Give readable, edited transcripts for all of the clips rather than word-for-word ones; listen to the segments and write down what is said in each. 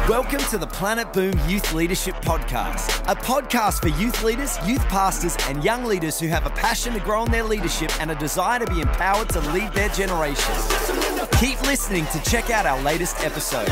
Welcome to the Planetboom Youth Leadership Podcast, a podcast for youth leaders, youth pastors, and young leaders who have a passion to grow in their leadership and a desire to be empowered to lead their generation. Keep listening to check out our latest episode.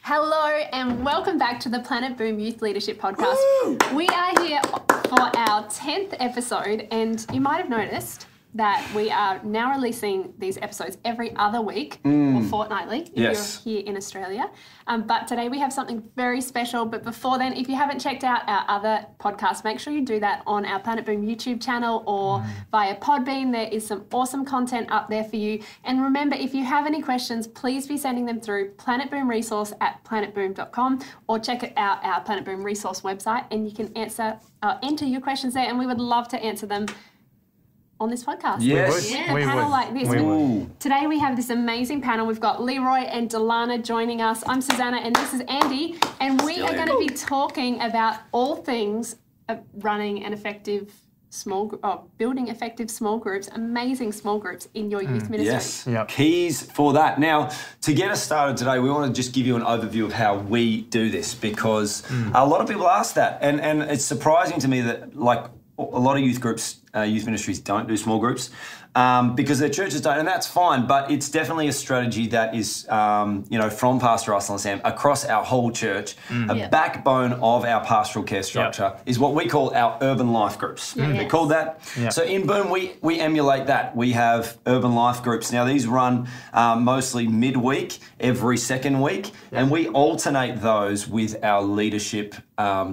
Hello and welcome back to the Planetboom Youth Leadership Podcast. Woo! We are here for our 10th episode, and you might have noticed that we are now releasing these episodes every other week or fortnightly if you're here in Australia. But today we have something very special. But before then, if you haven't checked out our other podcasts, make sure you do that on our Planetboom YouTube channel or via Podbean. There is some awesome content up there for you. And remember, if you have any questions, please be sending them through planetboomresource@planetboom.com or check out our Planetboom Resource website, and you can enter your questions there, and we would love to answer them on this podcast. Yes. With a panel like this. Today we have this amazing panel. We've got Leroy and Delana joining us. I'm Susannah and this is Andy, and we are going to be talking about all things running an effective building effective small groups, amazing small groups in your youth ministry. Yes, keys for that. Now, to get us started today, we want to just give you an overview of how we do this, because a lot of people ask that, and it's surprising to me that, like, a lot of youth groups, youth ministries don't do small groups because their churches don't, and that's fine. But it's definitely a strategy that is, from Pastor Russell and Sam across our whole church. A backbone of our pastoral care structure is what we call our urban life groups. They're called that. So in Boom, we emulate that. We have urban life groups. Now these run mostly midweek, every second week, and we alternate those with our leadership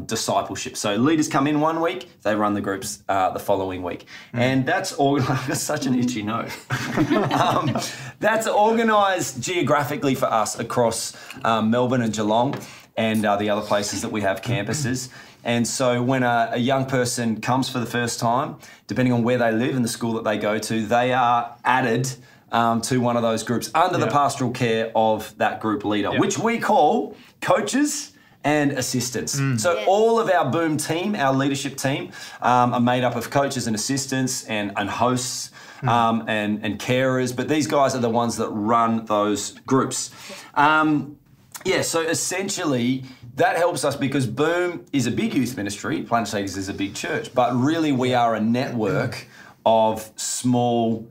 discipleship. So leaders come in one week, they run the groups the following week. And that's organised, such an itchy note. That's organised geographically for us across Melbourne and Geelong and the other places that we have campuses. And so when a young person comes for the first time, depending on where they live and the school that they go to, they are added to one of those groups under the pastoral care of that group leader, which we call coaches and assistants. So all of our Boom team, our leadership team, are made up of coaches and assistants and hosts and carers, but these guys are the ones that run those groups. So essentially that helps us because Boom is a big youth ministry, Planetshakers is a big church, but really we are a network of small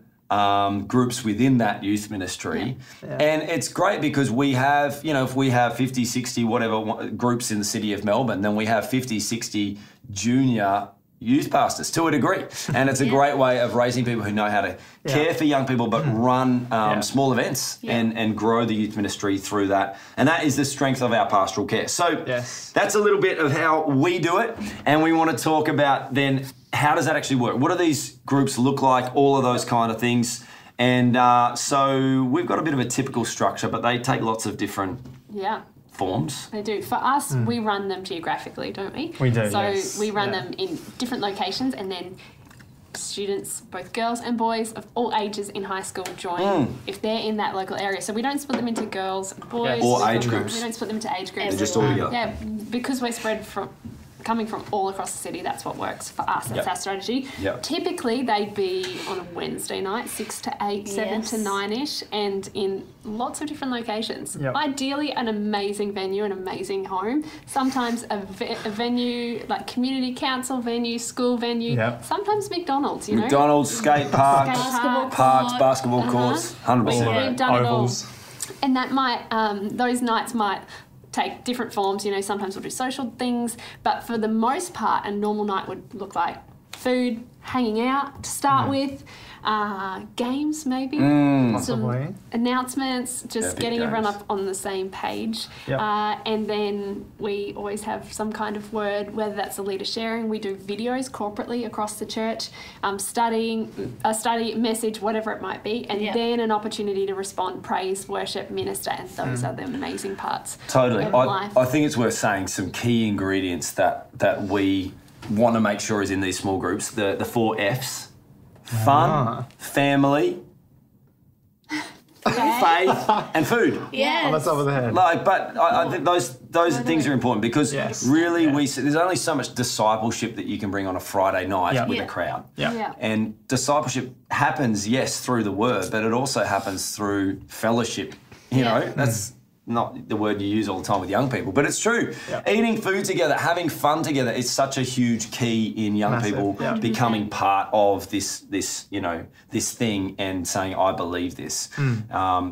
groups within that youth ministry. And it's great because we have, if we have 50, 60, whatever groups in the city of Melbourne, then we have 50, 60 junior youth pastors to a degree. And it's a great way of raising people who know how to care for young people, but run small events and grow the youth ministry through that. And that is the strength of our pastoral care. So that's a little bit of how we do it. And we want to talk about then, how does that actually work? What do these groups look like? All of those kind of things. And so we've got a bit of a typical structure, but they take lots of different forms. They do. For us, we run them geographically, don't we? We do, So we run them in different locations, and then students, both girls and boys of all ages in high school, join if they're in that local area. So we don't split them into girls and boys. Or age groups. We don't split them into age groups. They're just all together. Yeah, because we're spread coming from all across the city, that's what works for us. That's our strategy. Typically, they'd be on a Wednesday night, 6 to 8, 7 to 9-ish, and in lots of different locations. Ideally, an amazing venue, an amazing home. Sometimes a venue, like community council venue, school venue. Sometimes McDonald's, McDonald's, skate parks, basketball courts, 100%. We've done Ovals. it all. And that might, those nights might take different forms. Sometimes we'll do social things, but for the most part, a normal night would look like food, hanging out to start with, games maybe, some announcements, just getting everyone up on the same page. And then we always have some kind of word, whether that's a leader sharing. We do videos corporately across the church, study, message, whatever it might be, and then an opportunity to respond, praise, worship, minister, and those are the amazing parts. Totally. Of life. I think it's worth saying some key ingredients that we want to make sure is in these small groups. The 4 F's. Fun, family, faith, and food. Yes. On the top of the head. Like, but I think those things are important because really there's only so much discipleship that you can bring on a Friday night with a crowd. Yeah. And discipleship happens, yes, through the word, but it also happens through fellowship. You know, that's not the word you use all the time with young people, but it's true. Eating food together, having fun together is such a huge key in young people becoming part of this thing and saying, I believe this.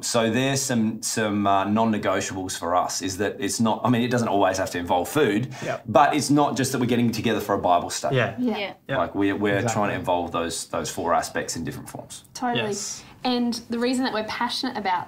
So there's some non-negotiables for us is that it's not, I mean, it doesn't always have to involve food, but it's not just that we're getting together for a Bible study. Like we're trying to involve those 4 aspects in different forms. Totally. Yes. And the reason that we're passionate about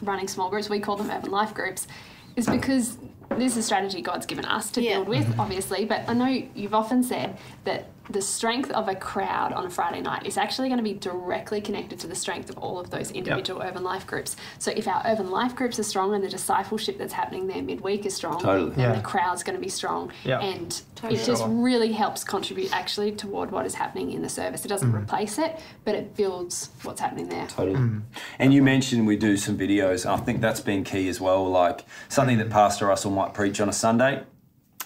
running small groups, we call them urban life groups, is because this is a strategy God's given us to build with, obviously, but I know you've often said that the strength of a crowd on a Friday night is actually going to be directly connected to the strength of all of those individual urban life groups. So if our urban life groups are strong and the discipleship that's happening there midweek is strong, then the crowd's going to be strong. And it just really helps contribute actually toward what is happening in the service. It doesn't replace it, but it builds what's happening there. And you mentioned we do some videos. I think that's been key as well, like something that Pastor Russell might preach on a Sunday.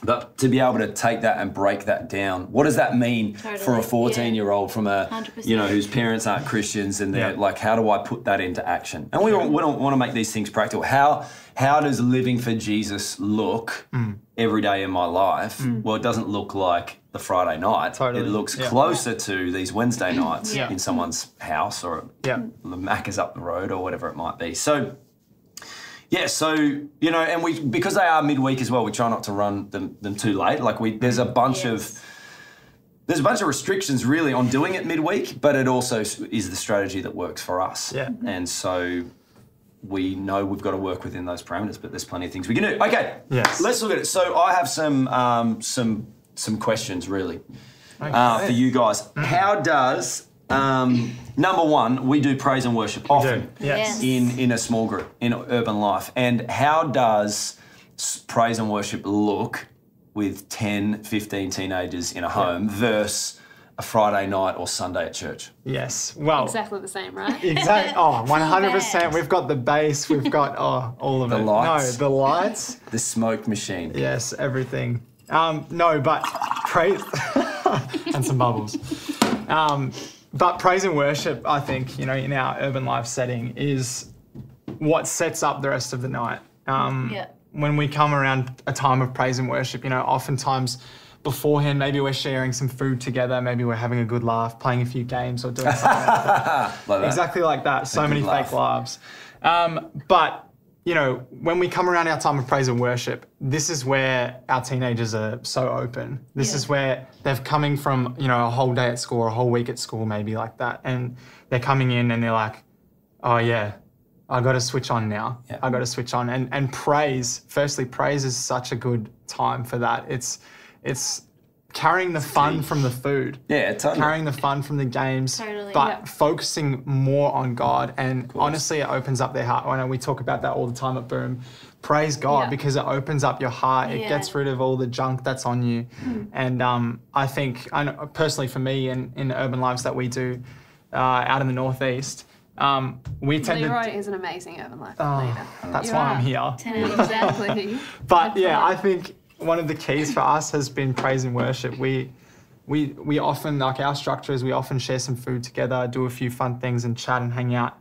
But to be able to take that and break that down, what does that mean for a 14-year-old from a, 100%. Whose parents aren't Christians and they're like, how do I put that into action? And we want to make these things practical. How does living for Jesus look every day in my life? Well, it doesn't look like the Friday night. It looks closer to these Wednesday nights in someone's house or the Macca's up the road or whatever it might be. So... yeah, so, and because they are midweek as well, we try not to run them too late. Like there's a bunch of restrictions really on doing it midweek, but it also is the strategy that works for us. And so we know we've got to work within those parameters, but there's plenty of things we can do. Okay, let's look at it. So I have some questions really for you guys. How does... number one, we do praise and worship often in a small group, in urban life. And how does praise and worship look with 10, 15 teenagers in a home versus a Friday night or Sunday at church? Yes. Well, Exactly the same, right? Exactly. Oh, 100%. We've got the bass. We've got all of The it. lights. No, the lights. The smoke machine. Yes, everything. No, but praise and some bubbles. But praise and worship, I think, in our urban life setting is what sets up the rest of the night. When we come around a time of praise and worship, oftentimes beforehand, maybe we're sharing some food together, maybe we're having a good laugh, playing a few games or doing something like that. Like that. Exactly like that. So many fake laughs. But when we come around our time of praise and worship, this is where our teenagers are so open. This is where they're coming from, a whole day at school or a whole week at school, maybe like that. And they're coming in and they're like, oh yeah, I got to switch on now. I got to switch on. And praise, firstly, praise is such a good time for that. It's carrying the fun from the food. Yeah, totally. Carrying the fun from the games, but focusing more on God. And honestly, it opens up their heart. I know we talk about that all the time at Boom. Praise God because it opens up your heart. It gets rid of all the junk that's on you. And I think, personally for me in the urban lives that we do out in the Northeast, we tend Leroy is an amazing urban life leader. That's why I'm here. Exactly. But I think one of the keys for us has been praise and worship. We often, like our structure is we often share some food together, do a few fun things and chat and hang out.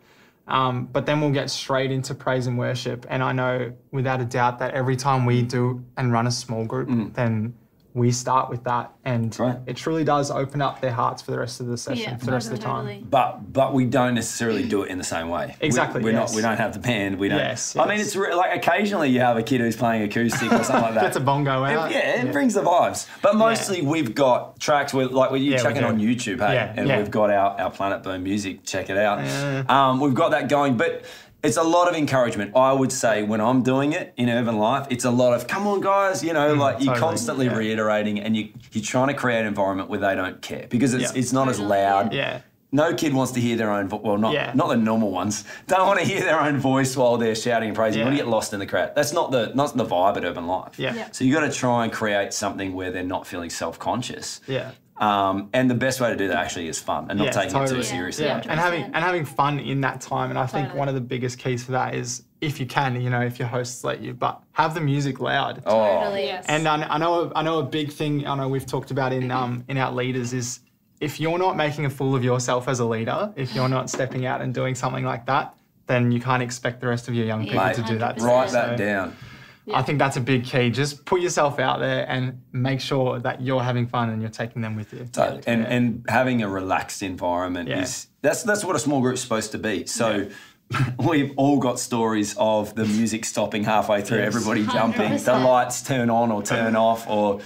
But then we'll get straight into praise and worship. And I know without a doubt that every time we do and run a small group, then we start with that. And it truly does open up their hearts for the rest of the session, for the rest of the time. But we don't necessarily do it in the same way. Exactly. We don't have the band. We don't. Yes. I mean, it's like occasionally you have a kid who's playing acoustic or something like that. Gets a bongo out. It brings the vibes. But mostly we've got tracks where you chuck it on YouTube, hey? And we've got our Planetboom music. Check it out. We've got that going, but it's a lot of encouragement. I would say when I'm doing it in urban life, it's a lot of, come on guys, you're constantly reiterating and you're trying to create an environment where they don't care because it's not as loud. No kid wants to hear their own voice. Well, not the normal ones. Don't want to hear their own voice while they're shouting and praising. You want to get lost in the crowd. That's not the vibe at urban life. So you got to try and create something where they're not feeling self-conscious. And the best way to do that actually is fun and not taking it too totally. seriously. Yeah, and having fun in that time. And I think one of the biggest keys for that is, if you can, you know, if your hosts let you, but have the music loud. Totally. Yes. And I know a big thing I know we've talked about in our leaders is, if you're not making a fool of yourself as a leader, if you're not stepping out and doing something like that, then you can't expect the rest of your young people Mate, to do that. Write that down. I think that's a big key. Just put yourself out there and make sure that you're having fun and you're taking them with you. Totally. And having a relaxed environment is that's what a small group's supposed to be. So we've all got stories of the music stopping halfway through, everybody jumping, 100%. the lights turn on or turn off, or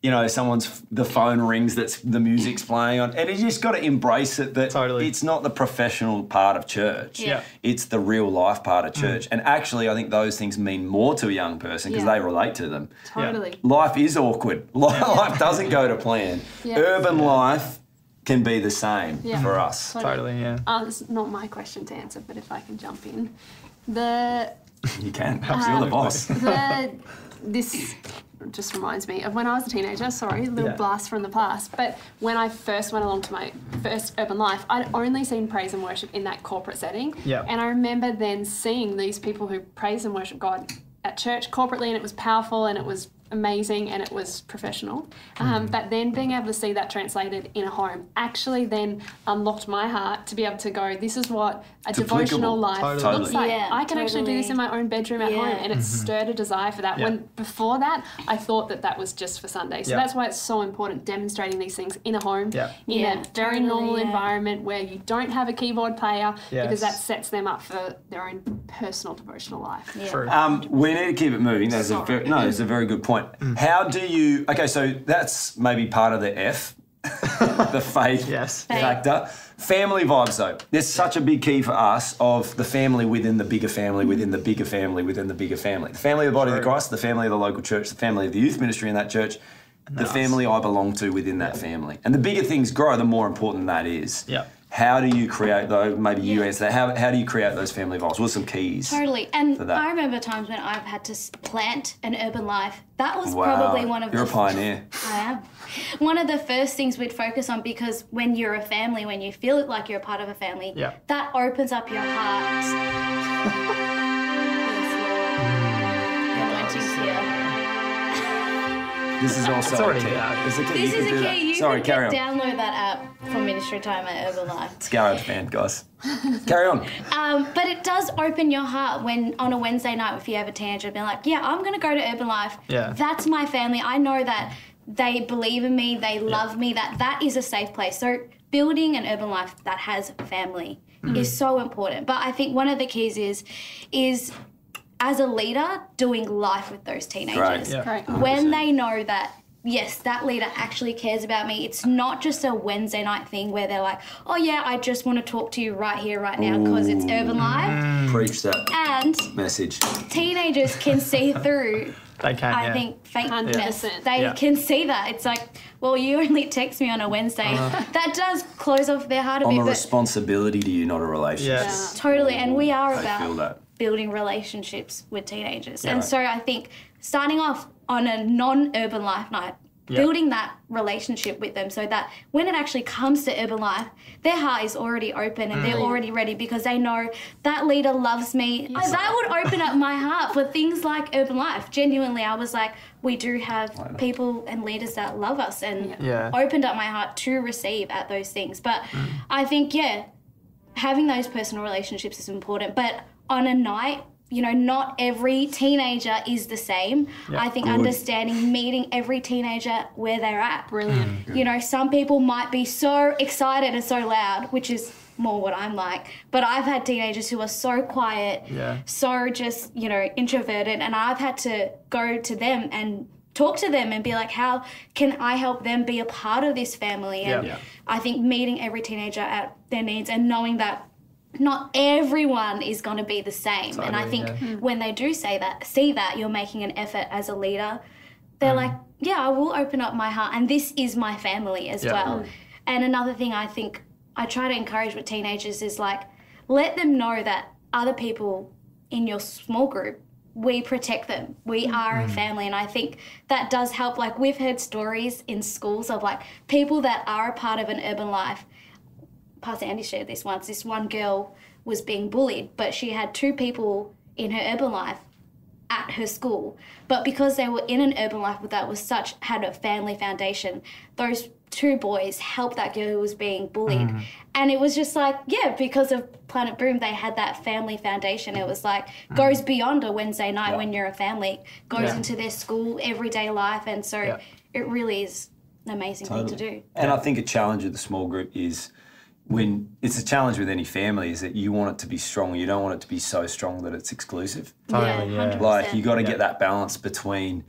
you know, the phone rings, that's the music's playing on. And you just got to embrace it that it's not the professional part of church. Yeah. It's the real life part of church. And actually, I think those things mean more to a young person because they relate to them. Totally. Life is awkward. Life doesn't go to plan. Yeah. Urban life can be the same for us. Totally, yeah. It's not my question to answer, but if I can jump in. You can. You're the boss. This just reminds me of when I was a teenager. Sorry, a little blast from the past. But when I first went along to my first urban life, I'd only seen praise and worship in that corporate setting. Yeah. And I remember then seeing these people who praise and worship God at church corporately, and it was powerful and it was amazing and it was professional. But then being able to see that translated in a home actually then unlocked my heart to be able to go, this is what a devotional life looks like. Yeah, I can actually do this in my own bedroom at home, and it stirred a desire for that. When before that, I thought that was just for Sunday. So that's why it's so important demonstrating these things in a home, in a very normal environment where you don't have a keyboard player, because that sets them up for their own personal devotional life. True. We need to keep it moving. It's a very good point. How do you... Okay, so that's maybe part of the F, the faith factor. Family vibes, though. There's such a big key for us of the family within the bigger family, within the bigger family, within the bigger family. The family of the body of Christ, the family of the local church, the family of the youth ministry in that church, the family I belong to within that family. And the bigger things grow, the more important that is. Yeah. How do you create those? Maybe you answer that. How do you create those family vibes? What are some keys? Totally. And for that? I remember times when I've had to plant an urban life. That was probably one of You're a pioneer. I am. One of the first things we'd focus on, because when you're a family, when you feel like you're a part of a family, that opens up your heart. The anointing's here. This is also It's already a key. out. This is a key. You Sorry, carry on. download that app for Ministry Time at Urban Life. It's Garage Band, guys. Carry on. But it does open your heart when on a Wednesday night, if you have a teenager, being like, yeah, I'm going to go to Urban Life. Yeah. That's my family. I know that they believe in me. They love me. That is a safe place. So building an urban life that has family is so important. But I think one of the keys is as a leader, doing life with those teenagers. Great. When they know that, yes, that leader actually cares about me. It's not just a Wednesday night thing where they're like, oh yeah, I just want to talk to you right here, right now, because it's urban life. Preach that And message. teenagers can see through, They can, I think, fakeness. 100%. They can see that. It's like, well, you only text me on a Wednesday. That does close off their heart a I'm bit. a But responsibility to you, not a relationship. Yes. totally, and we are I feel about that. building relationships with teenagers. And so I think starting off on a non-urban life night, building that relationship with them so that when it actually comes to urban life, their heart is already open and they're already ready because they know that leader loves me. That would open up my heart for things like urban life. Genuinely, I was like, we do have people and leaders that love us, and opened up my heart to receive at those things. But I think, having those personal relationships is important. But on a night, you know, not every teenager is the same. I think understanding, meeting every teenager where they're at. Brilliant. You know, some people might be so excited and so loud, which is more what I'm like. But I've had teenagers who are so quiet, so just, you know, introverted. And I've had to go to them and talk to them and be like, how can I help them be a part of this family? And I think meeting every teenager at their needs and knowing that not everyone is going to be the same. Totally, and I think when they do see that you're making an effort as a leader, they're like, yeah, I will open up my heart, and this is my family as well. And another thing I think I try to encourage with teenagers is like, let them know that other people in your small group we protect them. We are a family, and I think that does help. Like, we've heard stories in schools of like people that are a part of an urban life. Pastor Andy shared this once. This one girl was being bullied, but she had 2 people in her urban life at her school. But because they were in an urban life that was had a family foundation, those 2 boys helped that girl who was being bullied. And it was just like, because of Planetboom, they had that family foundation. It was like, goes beyond a Wednesday night when you're a family, goes into their school, everyday life. And so it really is an amazing thing to do. And I think a challenge with the small group is, when it's a challenge with any family, is that you want it to be strong. You don't want it to be so strong that it's exclusive. Totally, yeah. 100%. Like, you got to get that balance between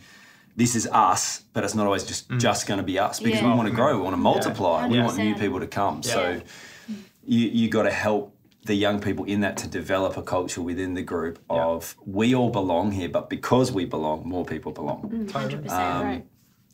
this is us, but it's not always just going to be us, because we want to grow, we want to multiply, we want new people to come. So you got to help the young people in that to develop a culture within the group of we all belong here, but because we belong, more people belong. 100%. Right.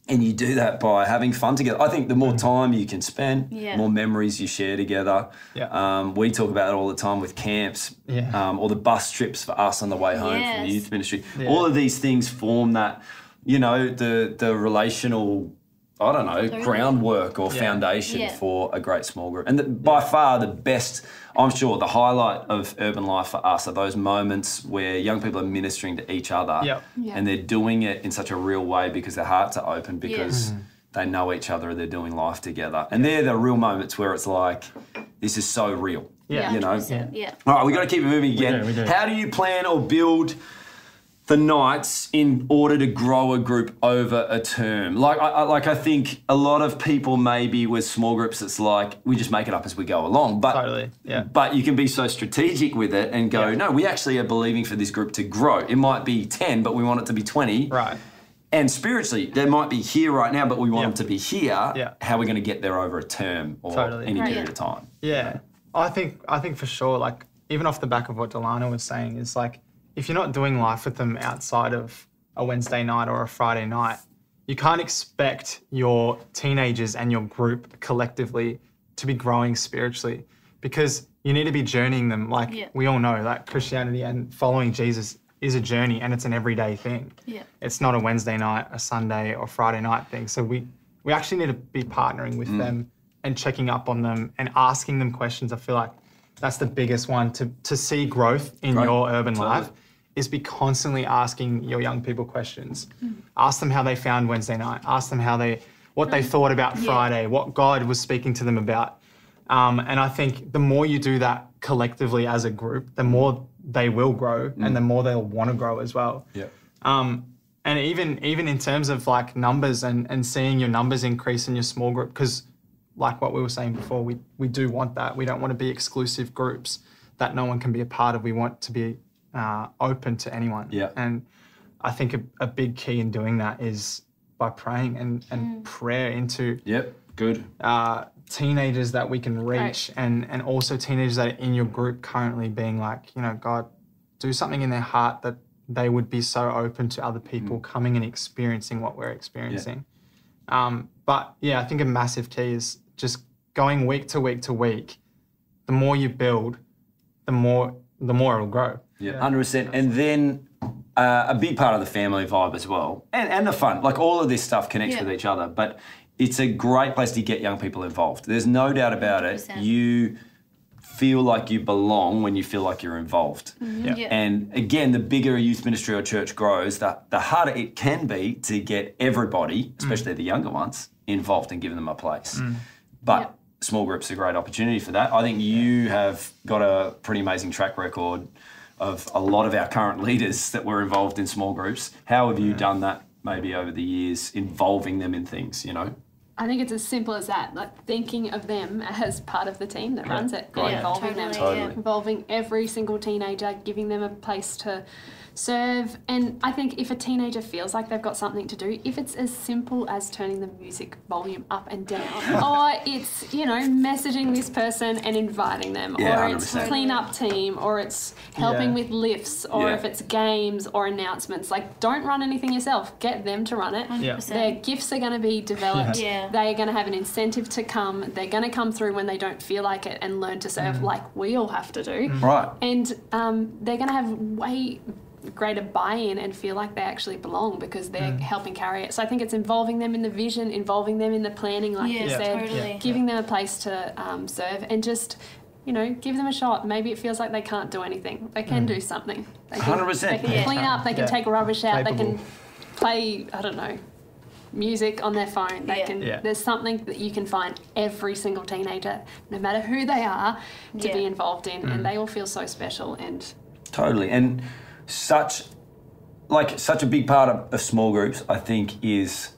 And you do that by having fun together. I think the more time you can spend, more memories you share together. We talk about it all the time with camps, or the bus trips for us on the way home from the youth ministry. All of these things form that, the relational, I don't know, groundwork or foundation for a great small group. And by far the best, I'm sure, the highlight of urban life for us are those moments where young people are ministering to each other and they're doing it in such a real way because their hearts are open, because they know each other and they're doing life together. And they're the real moments where it's like, this is so real, you know? All right, we've got to keep it moving again. We do. How do you plan or build the nights in order to grow a group over a term? I think a lot of people maybe with small groups, it's like we just make it up as we go along. But but you can be so strategic with it and go, no, we actually are believing for this group to grow. It might be 10, but we want it to be 20. Right. And spiritually, they might be here right now, but we want them to be here. How are we going to get there over a term or any period of time? Yeah. I think for sure, like, even off the back of what Delana was saying, is like, if you're not doing life with them outside of a Wednesday night or a Friday night, you can't expect your teenagers and your group collectively to be growing spiritually, because you need to be journeying them. Like, we all know that Christianity and following Jesus is a journey, and it's an everyday thing. It's not a Wednesday night, a Sunday or Friday night thing. So we actually need to be partnering with them and checking up on them and asking them questions. I feel like that's the biggest one to see growth in your urban life, is be constantly asking your young people questions. Ask them how they found Wednesday night. Ask them what they thought about Friday, what God was speaking to them about. And I think the more you do that collectively as a group, the more they will grow and the more they'll want to grow as well. And even in terms of like numbers and seeing your numbers increase in your small group, because like what we were saying before, we do want that. We don't want to be exclusive groups that no one can be a part of. We want to be open to anyone. And I think a big key in doing that is by praying and prayer into teenagers that we can reach, and also teenagers that are in your group currently, being like, God, do something in their heart that they would be so open to other people coming and experiencing what we're experiencing. But I think a massive key is just going week to week to week. The more you build, the more it'll grow. 100%. And then a big part of the family vibe as well, and the fun. Like, all of this stuff connects with each other, but it's a great place to get young people involved. There's no doubt about it. You feel like you belong when you feel like you're involved. And again, the bigger a youth ministry or church grows, the harder it can be to get everybody, especially the younger ones, involved and giving them a place. But small groups are a great opportunity for that. I think you have got a pretty amazing track record of a lot of our current leaders that were involved in small groups. How have you done that maybe over the years, involving them in things, I think it's as simple as that, like thinking of them as part of the team that runs it, and involving them, involving every single teenager, giving them a place to serve. And I think if a teenager feels like they've got something to do, if it's as simple as turning the music volume up and down, or it's, messaging this person and inviting them, or it's clean up team, or it's helping with lifts, or if it's games or announcements, like, don't run anything yourself, get them to run it. 100%. Their gifts are going to be developed. They are going to have an incentive to come. They're going to come through when they don't feel like it and learn to serve like we all have to do. Right. And they're going to have way greater buy-in and feel like they actually belong because they're helping carry it. So I think it's involving them in the vision, involving them in the planning, like you said, totally. giving them a place to serve, and just, you know, give them a shot. Maybe it feels like they can't do anything. They can do something. They can, 100%. They can clean up, they can take rubbish out, Capable. they can play, I don't know, music on their phone. They can. There's something that you can find every single teenager, no matter who they are, to be involved in, and they all feel so special. And totally, and such a big part of small groups, I think, is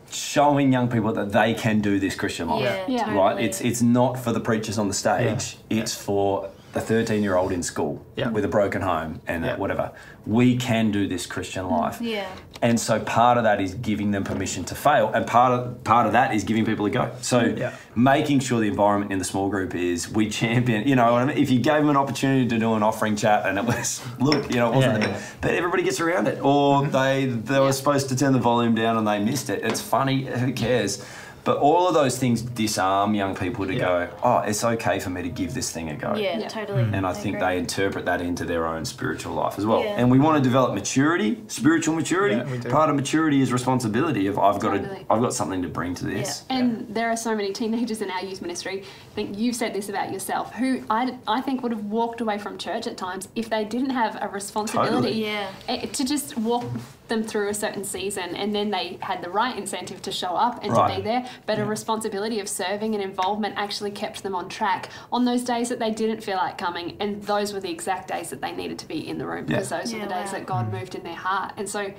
showing young people that they can do this Christian life. Yeah. Right? Totally. It's not for the preachers on the stage. It's for the 13-year-old in school with a broken home and whatever. We can do this Christian life. Yeah. And so part of that is giving them permission to fail, and part of that is giving people a go. So making sure the environment in the small group is we champion, you know what I mean? If you gave them an opportunity to do an offering chat and it was, look, you know, it wasn't the best, but everybody gets around it. Or they were supposed to turn the volume down and they missed it. It's funny, who cares? But all of those things disarm young people to go, oh, it's okay for me to give this thing a go. Yeah, totally. And I think they interpret that into their own spiritual life as well. Yeah. And we want to develop maturity, spiritual maturity. Yeah, we do. Part of maturity is responsibility of I've got something to bring to this. Yeah. And there are so many teenagers in our youth ministry. I think you've said this about yourself, who I think would have walked away from church at times if they didn't have a responsibility to just walk them through a certain season, and then they had the right incentive to show up and to be there, but a responsibility of serving and involvement actually kept them on track on those days that they didn't feel like coming, and those were the exact days that they needed to be in the room because those were the days that God moved in their heart, and so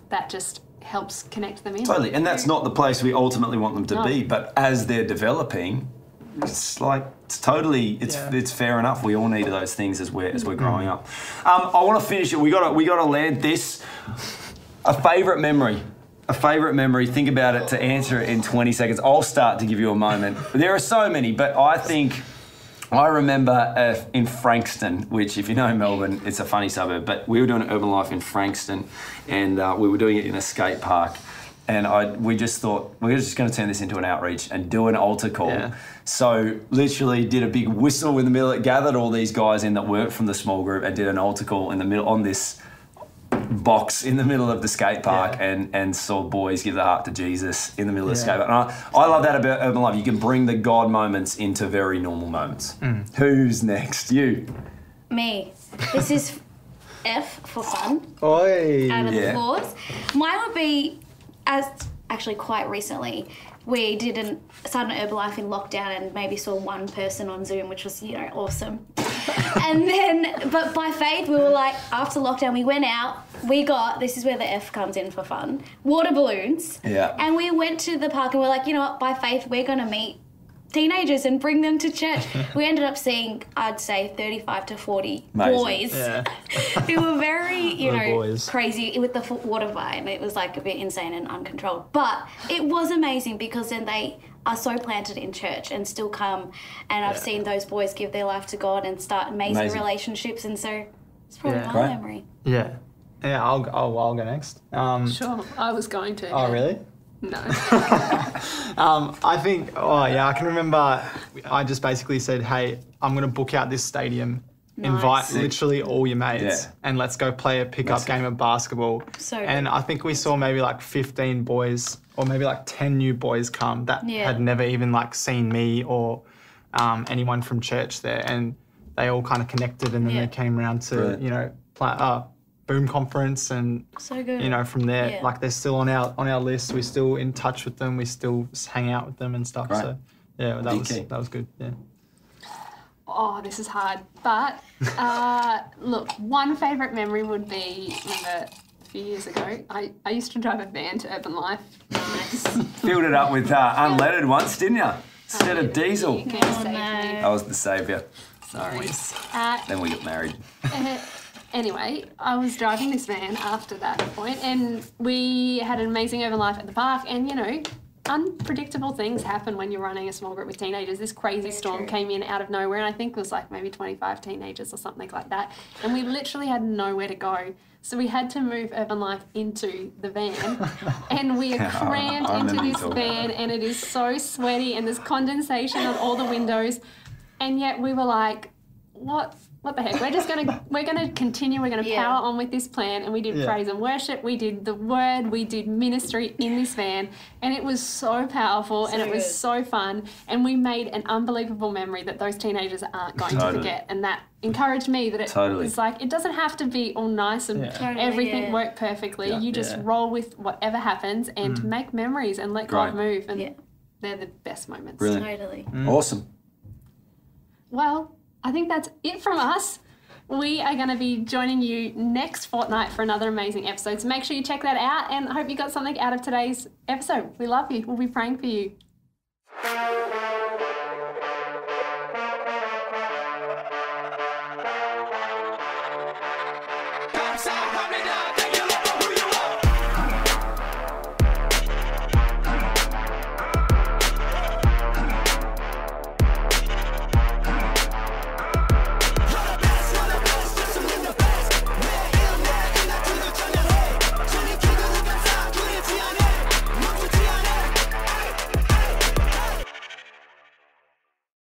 that just helps connect them in. Totally, and that's not the place we ultimately want them to be, but as they're developing, it's fair enough. We all need those things as we're growing up. I want to finish it. We got to land this. A favourite memory. Think about it to answer it in 20 seconds. I'll start to give you a moment. There are so many, but I remember in Frankston, which, if you know Melbourne, it's a funny suburb, but we were doing urban life in Frankston, and we were doing it in a skate park. And we just thought, we're just going to turn this into an outreach and do an altar call. Yeah. So literally did a big whistle in the middle. It gathered all these guys in that weren't from the small group and did an altar call in the middle on this box in the middle of the skate park and saw boys give their heart to Jesus in the middle of the skate park. And I love that about urban life. You can bring the God moments into very normal moments. Who's next? You. Me. This is F for fun. Oi. Out of the floors. Mine would be, actually quite recently, we started an urban life in lockdown and maybe saw one person on Zoom, which was, awesome. And then, but by faith, we were like, after lockdown, we went out, this is where the F comes in for fun, water balloons. Yeah. And we went to the park and we're like, you know what, by faith, we're going to meet teenagers and bring them to church. We ended up seeing, I'd say, 35 to 40 boys who were very, crazy with the water vibe, and it was like a bit insane and uncontrolled. But it was amazing because then they are so planted in church and still come, and I've seen those boys give their life to God and start amazing relationships, and so it's probably my memory. Yeah. Yeah, I'll go next. Sure, I was going to. Oh, really? No. I think, I can remember I just basically said, hey, I'm going to book out this stadium, invite literally all your mates, and let's go play a pickup game of basketball. And I think we saw maybe like 15 boys or maybe like 10 new boys come that had never even like seen me or anyone from church there. And they all kind of connected, and then they came around to, Boom conference, and so good. From there, like they're still on our list. We're still in touch with them. We still hang out with them and stuff. Right. So that was good. Yeah. Oh, this is hard. But look, one favourite memory would be, remember a few years ago, I used to drive a van to Urban Life. Nice. Filled it up with unleaded once, didn't you? Instead of diesel. You can't save me. I was the saviour. Sorry. Then we got married. Anyway, I was driving this van after that point, and we had an amazing urban life at the park, and unpredictable things happen when you're running a small group with teenagers. This crazy storm came in out of nowhere, and I think it was like maybe 25 teenagers or something like that, and we literally had nowhere to go. So we had to move urban life into the van, and we are crammed into this van, and it is so sweaty, and there's condensation on all the windows, and yet we were like, what what the heck? We're gonna continue. We're gonna power on with this plan. And we did praise and worship. We did the word. We did ministry in this van, and it was so powerful and it was so fun. And we made an unbelievable memory that those teenagers aren't going to forget. And that encouraged me that it's like it doesn't have to be all nice and everything work perfectly. You just roll with whatever happens and make memories and let God move. And they're the best moments. Brilliant. Totally. Awesome. Well, I think that's it from us. We are going to be joining you next fortnight for another amazing episode. So make sure you check that out, and I hope you got something out of today's episode. We love you. We'll be praying for you. Come